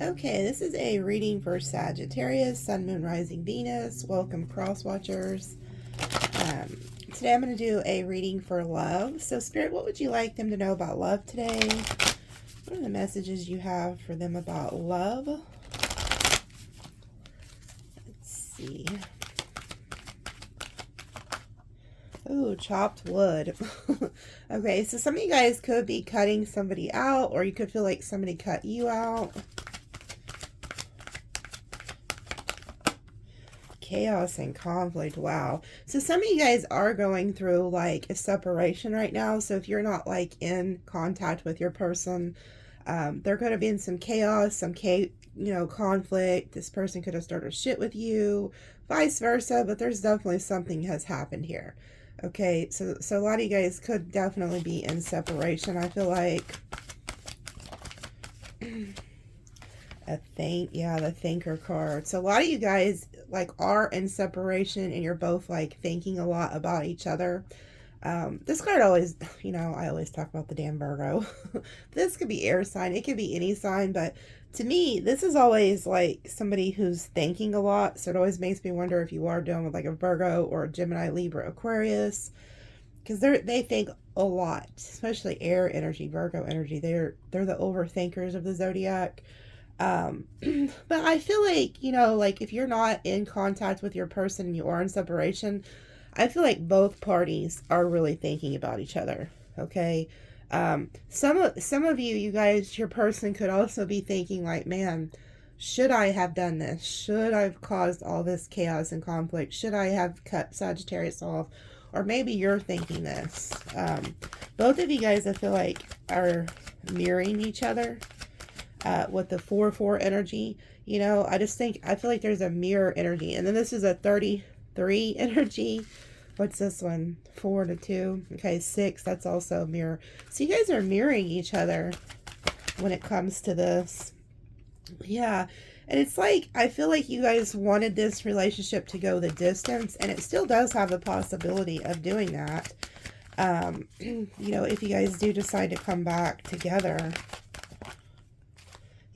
Okay, this is a reading for Sagittarius, Sun, Moon, Rising, Venus. Welcome, cross watchers. Um, Today I'm going to do a reading for love. So, Spirit, what would you like them to know about love today? What are the messages you have for them about love? Let's see. Ooh, chopped wood. Okay, so some of you guys could be cutting somebody out, or you could feel like somebody cut you out. Chaos and conflict. Wow. So some of you guys are going through like a separation right now. So if you're not like in contact with your person, there could have been some chaos, conflict. This person could have started shit with you, vice versa. But there's definitely something has happened here. Okay, so a lot of you guys could definitely be in separation. I feel like the thinker card. So a lot of you guys like are in separation and you're both like thinking a lot about each other. This card always, I always talk about the damn Virgo. This could be air sign, it could be any sign, but to me, this is always like somebody who's thinking a lot. So it always makes me wonder if you are dealing with like a Virgo or a Gemini, Libra, Aquarius, because they think a lot, especially air energy, Virgo energy. They're the overthinkers of the zodiac. But I feel like, like if you're not in contact with your person and you are in separation, I feel like both parties are really thinking about each other. Okay. Some of you guys, your person could also be thinking like, man, should I have done this? Should I have caused all this chaos and conflict? Should I have cut Sagittarius off? Or maybe you're thinking this. Both of you guys, I feel like, are mirroring each other. With the 4-4 energy, I feel like there's a mirror energy. And then this is a 33 energy. What's this one? 4 to 2. Okay, 6. That's also a mirror. So you guys are mirroring each other when it comes to this. Yeah. And it's like, I feel like you guys wanted this relationship to go the distance, and it still does have the possibility of doing that. If you guys do decide to come back together.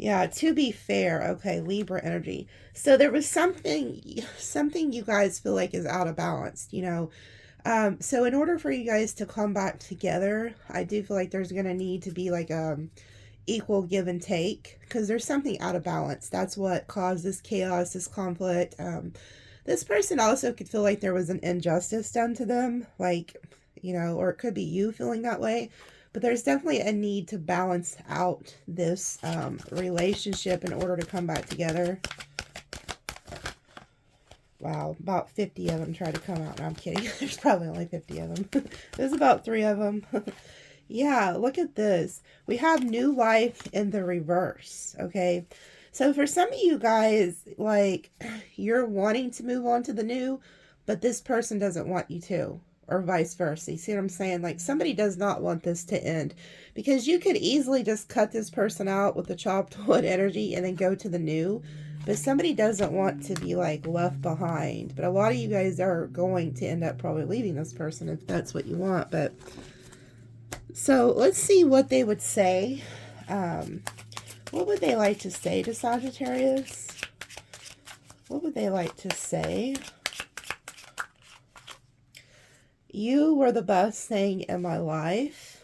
Yeah, to be fair, okay, Libra energy. So there was something you guys feel like is out of balance, So in order for you guys to come back together, I do feel like there's gonna need to be like equal give and take, because there's something out of balance. That's what caused this chaos, this conflict. This person also could feel like there was an injustice done to them, like, or it could be you feeling that way. But there's definitely a need to balance out this relationship in order to come back together. Wow, about 50 of them try to come out. No, I'm kidding. There's probably only 50 of them. There's about 3 of them. Yeah, look at this. We have new life in the reverse, okay? So for some of you guys, like, you're wanting to move on to the new, but this person doesn't want you to. Or vice versa. You see what I'm saying? Like, somebody does not want this to end, because you could easily just cut this person out with the chopped wood energy and then go to the new, but somebody doesn't want to be like left behind. But a lot of you guys are going to end up probably leaving this person if that's what you want. But so let's see what they would say. What would they like to say to Sagittarius? What would they like to say? You were the best thing in my life.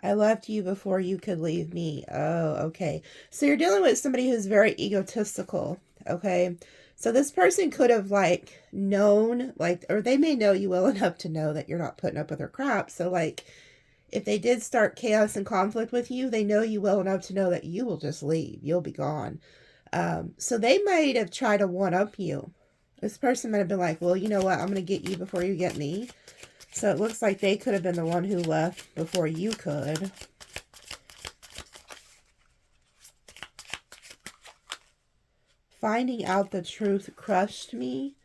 I left you before you could leave me. Oh, okay. So you're dealing with somebody who's very egotistical, okay? So this person could have like known, like, or they may know you well enough to know that you're not putting up with their crap. So like, if they did start chaos and conflict with you, they know you well enough to know that you will just leave. You'll be gone. So they might have tried to one-up you. This person might have been like, well, you know what? I'm going to get you before you get me. So it looks like they could have been the one who left before you could. Finding out the truth crushed me.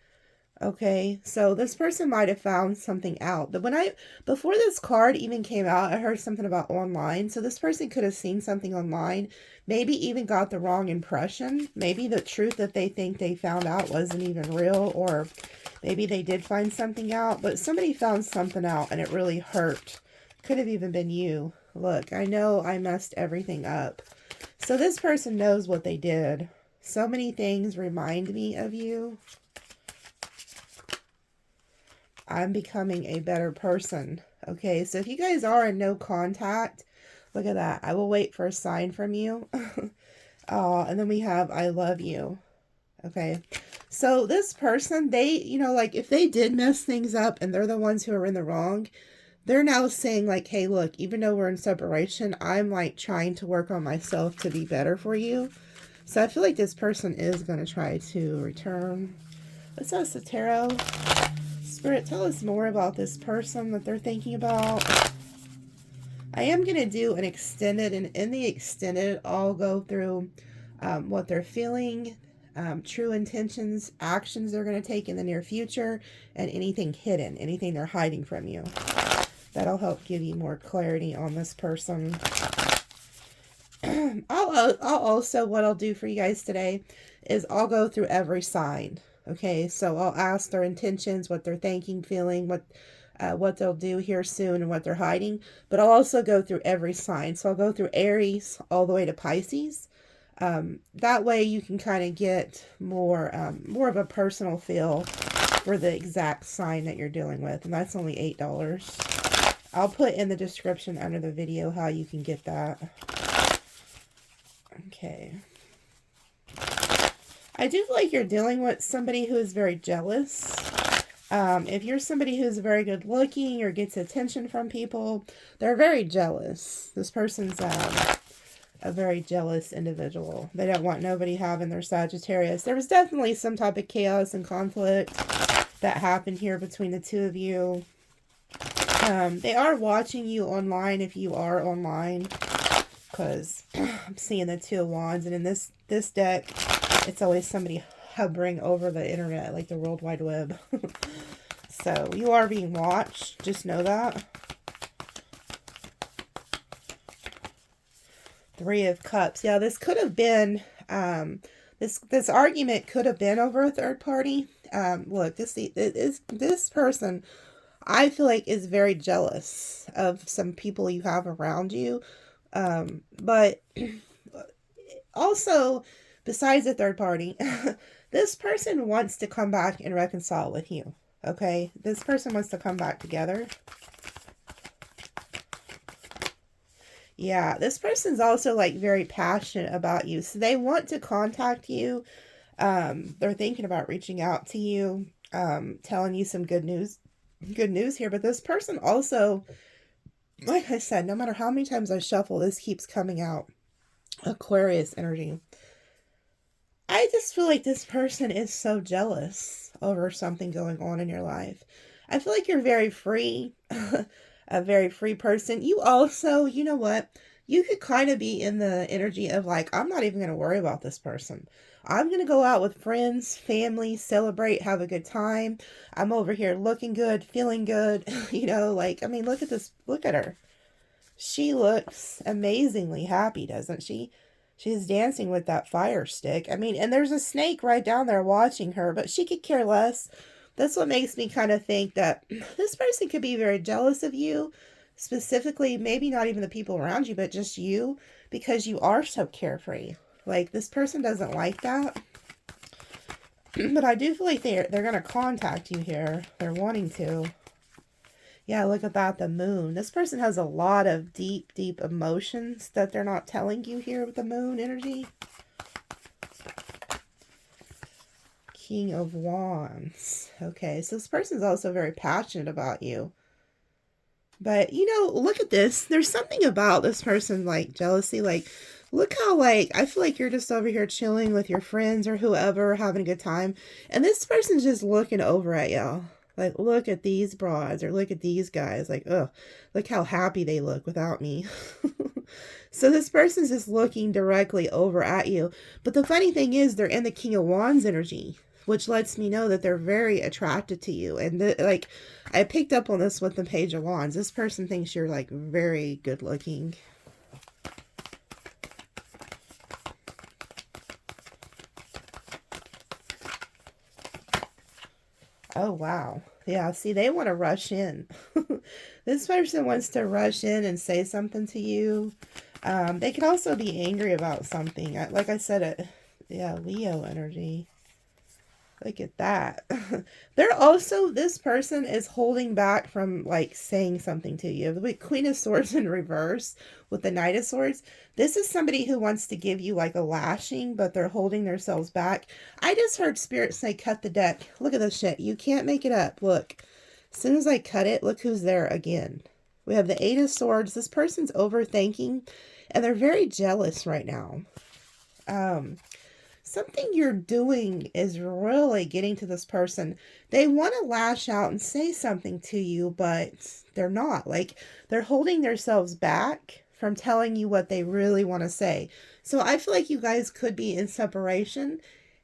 Okay, so this person might have found something out. But before this card even came out, I heard something about online. So this person could have seen something online, maybe even got the wrong impression. Maybe the truth that they think they found out wasn't even real, or maybe they did find something out, but somebody found something out and it really hurt Could have even been you. Look, I know I messed everything up. So this person knows what they did. So many things remind me of you. I'm becoming a better person. Okay, so if you guys are in no contact, look at that. I will wait for a sign from you. And then we have, I love you. Okay, so this person, they, you know, like if they did mess things up and they're the ones who are in the wrong, they're now saying like, hey, look, even though we're in separation, I'm like trying to work on myself to be better for you. So I feel like this person is going to try to return. Let's ask the tarot. Spirit, tell us more about this person that they're thinking about. I am going to do an extended, and in the extended, I'll go through what they're feeling, true intentions, actions they're going to take in the near future, and anything hidden, anything they're hiding from you. That'll help give you more clarity on this person. I'll also, what I'll do for you guys today is I'll go through every sign. Okay, so I'll ask their intentions, what they're thinking, feeling, what they'll do here soon, and what they're hiding. But I'll also go through every sign. So I'll go through Aries all the way to Pisces. That way you can kind of get more of a personal feel for the exact sign that you're dealing with. And that's only $8. I'll put in the description under the video how you can get that. Okay. I do feel like you're dealing with somebody who is very jealous. If you're somebody who's very good looking or gets attention from people, they're very jealous. This person's a very jealous individual. They don't want nobody having their Sagittarius. There was definitely some type of chaos and conflict that happened here between the two of you. They are watching you online if you are online, because I'm seeing the Two of Wands, and in this deck, it's always somebody hovering over the internet, like the World Wide Web. So you are being watched. Just know that. Three of Cups. Yeah, this could have been, this argument could have been over a third party. Look, this person, I feel like, is very jealous of some people you have around you. But also, besides the third party, this person wants to come back and reconcile with you. Okay? This person wants to come back together. Yeah, this person's also like very passionate about you. So they want to contact you. They're thinking about reaching out to you, telling you some good news here. But this person also, like I said, no matter how many times I shuffle, this keeps coming out. Aquarius energy. I just feel like this person is so jealous over something going on in your life. I feel like you're very free, a very free person. You also, you know what? You could kind of be in the energy of like, I'm not even going to worry about this person. I'm going to go out with friends, family, celebrate, have a good time. I'm over here looking good, feeling good. You know, like, I mean, look at this. Look at her. She looks amazingly happy, doesn't she? She's dancing with that fire stick. I mean, and there's a snake right down there watching her, but she could care less. That's what makes me kind of think that this person could be very jealous of you, specifically, maybe not even the people around you, but just you, because you are so carefree. Like, this person doesn't like that. But I do feel like they're going to contact you here. They're wanting to. Yeah, look at that, the moon. This person has a lot of deep, deep emotions that they're not telling you here with the moon energy. King of Wands. Okay, so this person's also very passionate about you. But, you know, look at this. There's something about this person, like, jealousy. Like, look how, like, I feel like you're just over here chilling with your friends or whoever, having a good time. And this person's just looking over at y'all. Like, look at these broads, or look at these guys. Like, ugh, look how happy they look without me. So this person's just looking directly over at you. But the funny thing is, they're in the King of Wands energy, which lets me know that they're very attracted to you. And, like, I picked up on this with the Page of Wands. This person thinks you're, like, very good looking. Oh, wow. Yeah, see, they want to rush in. This person wants to rush in and say something to you. They could also be angry about something. Like I said, yeah, Leo energy. Look at that. They're also, this person is holding back from like saying something to you. The Queen of Swords in reverse with the Knight of Swords. This is somebody who wants to give you like a lashing, but they're holding themselves back. I just heard Spirit say, cut the deck. Look at this shit. You can't make it up. Look, as soon as I cut it, look who's there again. We have the Eight of Swords. This person's overthinking, and they're very jealous right now. Something you're doing is really getting to this person. They want to lash out and say something to you, but they're not. Like, they're holding themselves back from telling you what they really want to say. So I feel like you guys could be in separation,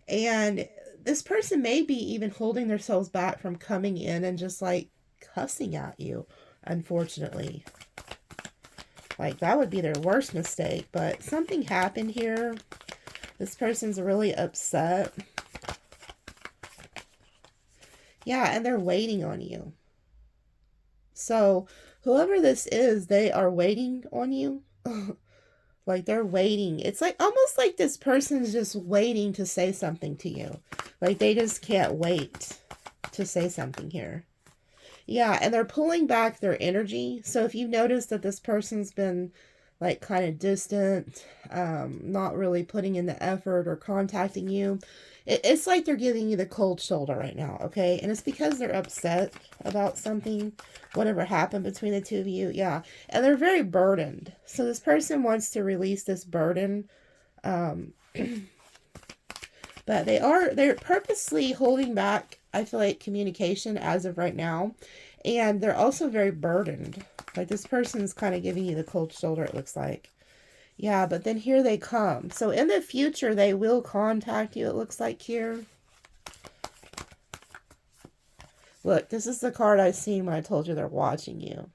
and this person may be even holding themselves back from coming in and just like cussing at you, unfortunately. Like, that would be their worst mistake, but something happened here. This person's really upset. Yeah, and they're waiting on you. So, whoever this is, they are waiting on you. Like, they're waiting. It's like almost like this person's just waiting to say something to you. Like, they just can't wait to say something here. Yeah, and they're pulling back their energy. So, if you notice that this person's been like kind of distant, not really putting in the effort or contacting you, it's like they're giving you the cold shoulder right now, okay? And it's because they're upset about something, whatever happened between the two of you, yeah. And they're very burdened. So this person wants to release this burden, but they're purposely holding back, I feel like, communication as of right now. And they're also very burdened. Like, this person's kind of giving you the cold shoulder, it looks like. Yeah, but then here they come. So in the future, they will contact you, it looks like here. Look, this is the card I seen when I told you they're watching you.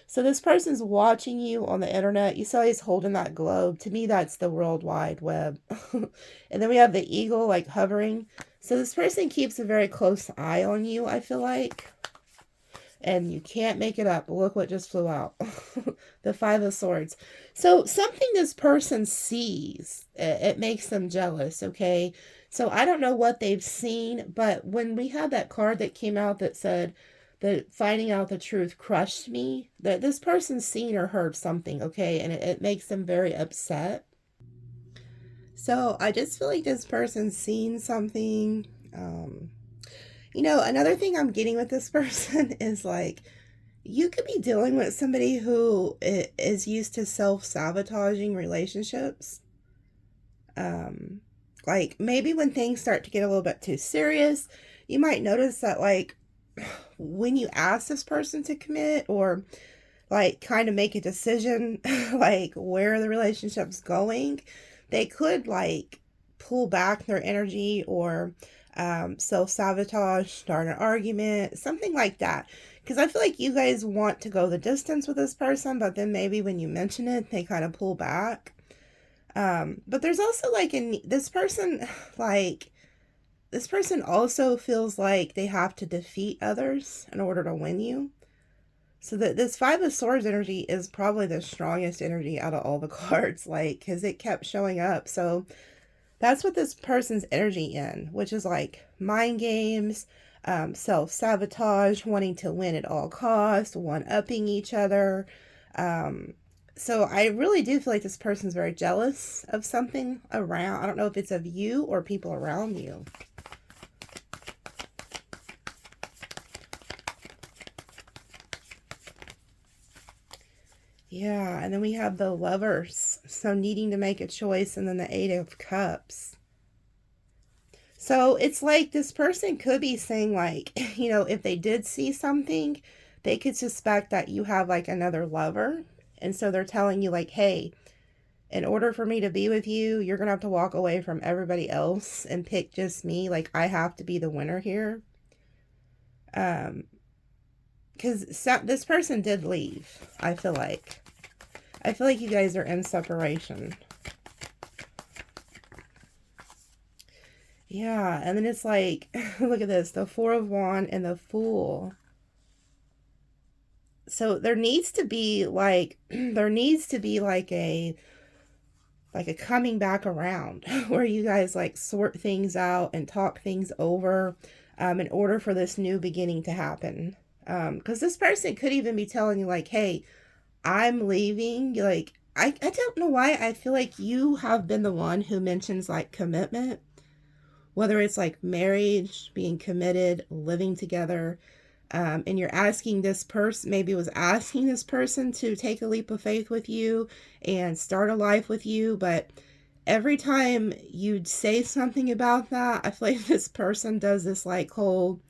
So this person's watching you on the internet. You saw he's holding that globe. To me, that's the World Wide Web. And then we have the eagle, like, hovering. So this person keeps a very close eye on you, I feel like. And you can't make it up. Look what just flew out. The Five of Swords. So something this person sees, it makes them jealous, okay? So I don't know what they've seen, but when we had that card that came out that said that finding out the truth crushed me, that this person's seen or heard something, okay? And it makes them very upset. So I just feel like this person's seen something. You know, another thing I'm getting with this person is like, you could be dealing with somebody who is used to self-sabotaging relationships. Like, maybe when things start to get a little bit too serious, you might notice that, like, when you ask this person to commit or, like, kind of make a decision, like, where the relationship's going, they could, like, pull back their energy or self-sabotage, start an argument, something like that. Because I feel like you guys want to go the distance with this person, but then maybe when you mention it, they kind of pull back. But there's also like this person also feels like they have to defeat others in order to win you. So that this Five of Swords energy is probably the strongest energy out of all the cards, like, because it kept showing up. So that's what this person's energy in, which is like mind games, self-sabotage, wanting to win at all costs, one-upping each other. So I really do feel like this person's very jealous of something around. I don't know if it's of you or people around you. Yeah, and then we have the Lovers. So needing to make a choice, and then the Eight of Cups. So it's like this person could be saying, like, you know, if they did see something, they could suspect that you have like another lover. And so they're telling you, like, hey, in order for me to be with you, you're going to have to walk away from everybody else and pick just me. Like, I have to be the winner here. Because this person did leave, I feel like. I feel like you guys are in separation. Yeah, and then it's like, look at this, the Four of Wands and the Fool. So there needs to be like, there needs to be like a coming back around where you guys like sort things out and talk things over in order for this new beginning to happen. Because this person could even be telling you like, hey, I'm leaving. Like, I don't know why I feel like you have been the one who mentions like commitment, whether it's like marriage, being committed, living together. And you're asking this person, maybe was asking this person to take a leap of faith with you and start a life with you. But every time you'd say something about that, I feel like this person does this like whole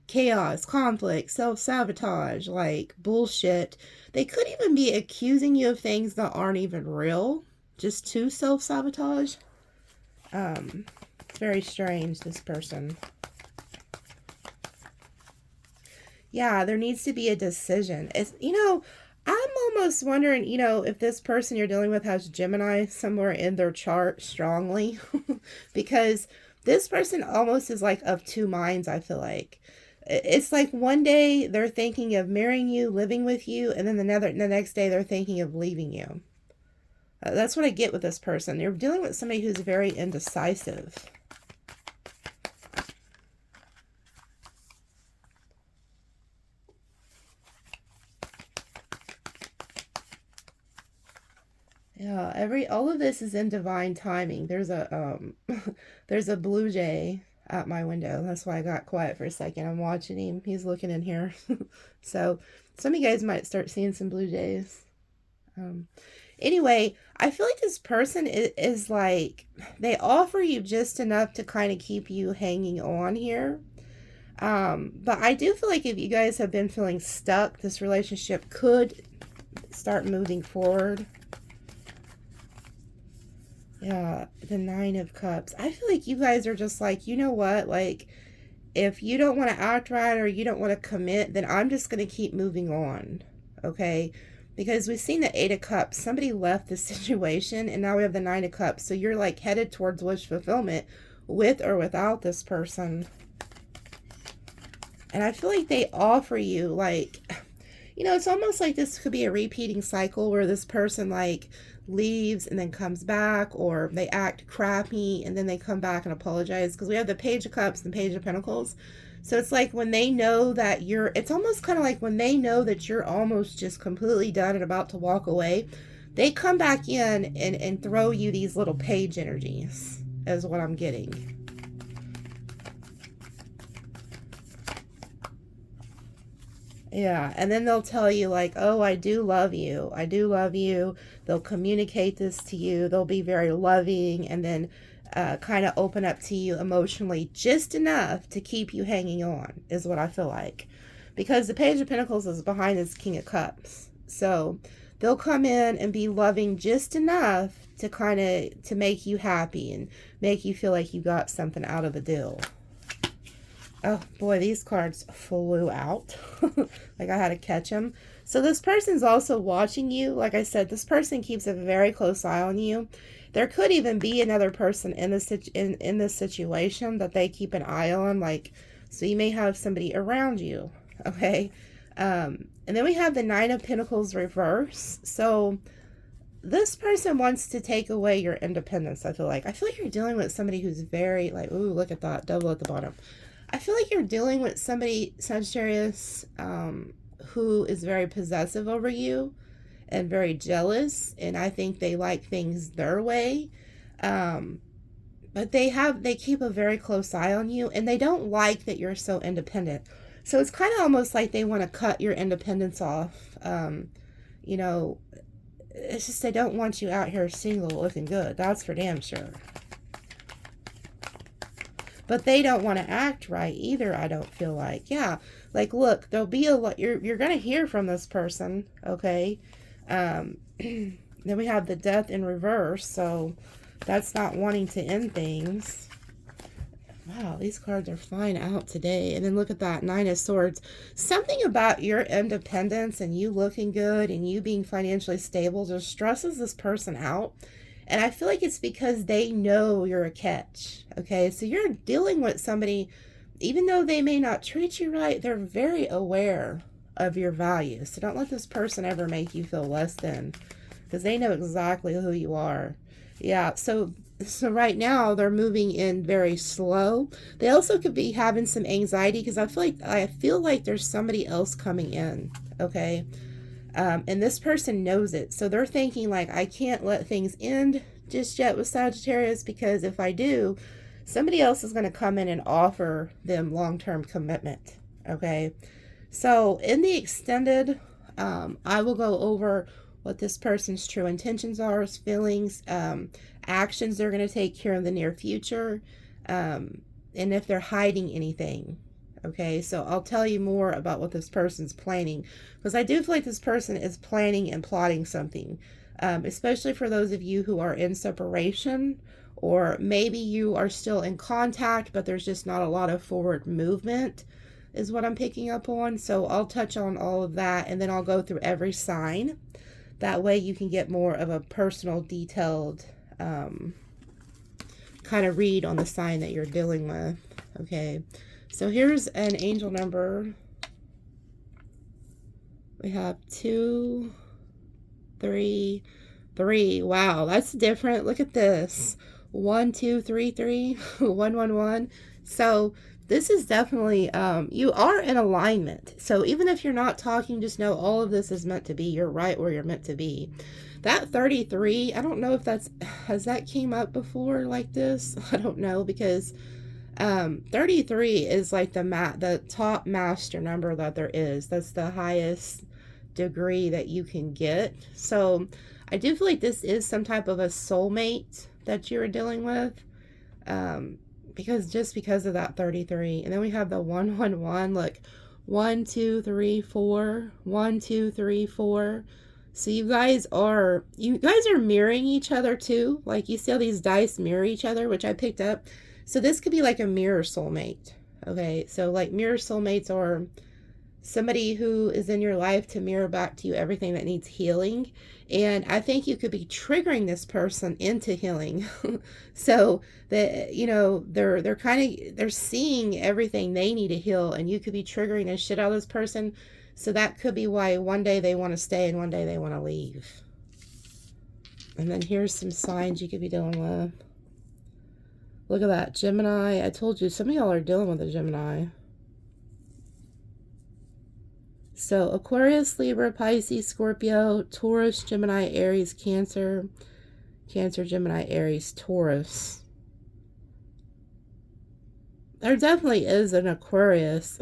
chaos, conflict, self-sabotage, like bullshit. They could even be accusing you of things that aren't even real, just to self-sabotage. It's very strange, this person. Yeah, there needs to be a decision. It's, I'm almost wondering, if this person you're dealing with has Gemini somewhere in their chart strongly, because this person almost is like of two minds, I feel like. It's like one day they're thinking of marrying you, living with you, and then the next day they're thinking of leaving you. That's what I get with this person. You're dealing with somebody who's very indecisive. Yeah, all of this is in divine timing. There's a there's a blue jay at my window. That's why I got quiet for a second. I'm watching him. He's looking in here. So some of you guys might start seeing some blue jays. Anyway, I feel like this person is like, they offer you just enough to kind of keep you hanging on here. But I do feel like if you guys have been feeling stuck, this relationship could start moving forward. Yeah, the Nine of Cups. I feel like you guys are just like, you know what? Like, if you don't want to act right or you don't want to commit, then I'm just going to keep moving on. Okay? Because we've seen the Eight of Cups. Somebody left the situation, and now we have the Nine of Cups. So you're like headed towards wish fulfillment with or without this person. And I feel like they offer you, like, it's almost like this could be a repeating cycle where this person, like, leaves and then comes back, or they act crappy and then they come back and apologize, because we have the Page of Cups and Page of Pentacles. So it's like when they know that it's almost kind of like when they know that you're almost just completely done and about to walk away, they come back in and throw you these little page energies, is what I'm getting. Yeah, and then they'll tell you like, oh, I do love you. I do love you. They'll communicate this to you. They'll be very loving, and then kind of open up to you emotionally just enough to keep you hanging on, is what I feel like. Because the Page of Pentacles is behind this King of Cups. So they'll come in and be loving just enough to kind of to make you happy and make you feel like you got something out of the deal. Oh boy, these cards flew out. Like I had to catch them. So this person's also watching you. Like I said, this person keeps a very close eye on you. There could even be another person in this situation that they keep an eye on. Like, so you may have somebody around you. Okay. And then we have the Nine of Pentacles reverse. So this person wants to take away your independence, I feel like. I feel like you're dealing with somebody who's very like, ooh, look at that, double at the bottom. I feel like you're dealing with somebody, Sagittarius, who is very possessive over you and very jealous. And I think they like things their way. But they keep a very close eye on you, and they don't like that you're so independent. So it's kind of almost like they want to cut your independence off. It's just they don't want you out here single looking good. That's for damn sure. But they don't want to act right either, I don't feel like. Yeah, like, look, there'll be a lot. You're going to hear from this person, okay? Then we have the Death in reverse, so that's not wanting to end things. Wow, these cards are flying out today. And then look at that, Nine of Swords. Something about your independence and you looking good and you being financially stable just stresses this person out. And I feel like it's because they know you're a catch. Okay, so you're dealing with somebody, even though they may not treat you right, they're very aware of your value. So don't let this person ever make you feel less than, because they know exactly who you are. Yeah, so right now they're moving in very slow. They also could be having some anxiety because I feel like there's somebody else coming in. Okay. And this person knows it. So they're thinking like, I can't let things end just yet with Sagittarius, because if I do, somebody else is going to come in and offer them long-term commitment. Okay. So in the extended, I will go over what this person's true intentions are, his feelings, actions they're going to take here in the near future, and if they're hiding anything. Okay, so I'll tell you more about what this person's planning, because I do feel like this person is planning and plotting something, especially for those of you who are in separation, or maybe you are still in contact, but there's just not a lot of forward movement, is what I'm picking up on. So I'll touch on all of that, and then I'll go through every sign. That way you can get more of a personal, detailed kind of read on the sign that you're dealing with. Okay. So here's an angel number. We have 2, 3, 3. Wow, that's different. Look at this. 1, 2, 3, 3, 1, 1, 1. So this is definitely, you are in alignment. So even if you're not talking, just know all of this is meant to be. You're right where you're meant to be. That 33, I don't know if has that came up before like this? I don't know, because 33 is like the top master number that there is. That's the highest degree that you can get. So I do feel like this is some type of a soulmate that you're dealing with, because of that 33. And then we have the 111. Look, 1, 2, 3, 4. 1, 2, 3, 4. So you guys are mirroring each other too. Like, you see how these dice mirror each other, which I picked up. So this could be like a mirror soulmate. Okay, so like mirror soulmates are somebody who is in your life to mirror back to you everything that needs healing. And I think you could be triggering this person into healing. So that, you know, they're seeing everything they need to heal, and you could be triggering the shit out of this person. So that could be why one day they want to stay and one day they want to leave. And then here's some signs you could be dealing with. Look at that, Gemini. I told you, some of y'all are dealing with a Gemini. So Aquarius, Libra, Pisces, Scorpio, Taurus, Gemini, Aries, Cancer, Gemini, Aries, Taurus. There definitely is an Aquarius.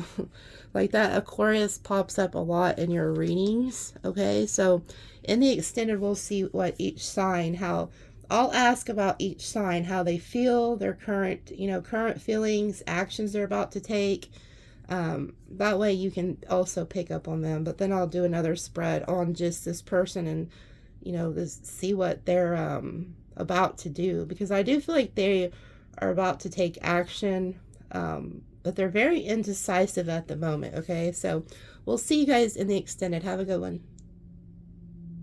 Like, that Aquarius pops up a lot in your readings. Okay, so in the extended, we'll see what each sign, I'll ask about each sign, how they feel, their current feelings, actions they're about to take. That way you can also pick up on them. But then I'll do another spread on just this person and, see what they're about to do. Because I do feel like they are about to take action, but they're very indecisive at the moment. Okay, so we'll see you guys in the extended. Have a good one.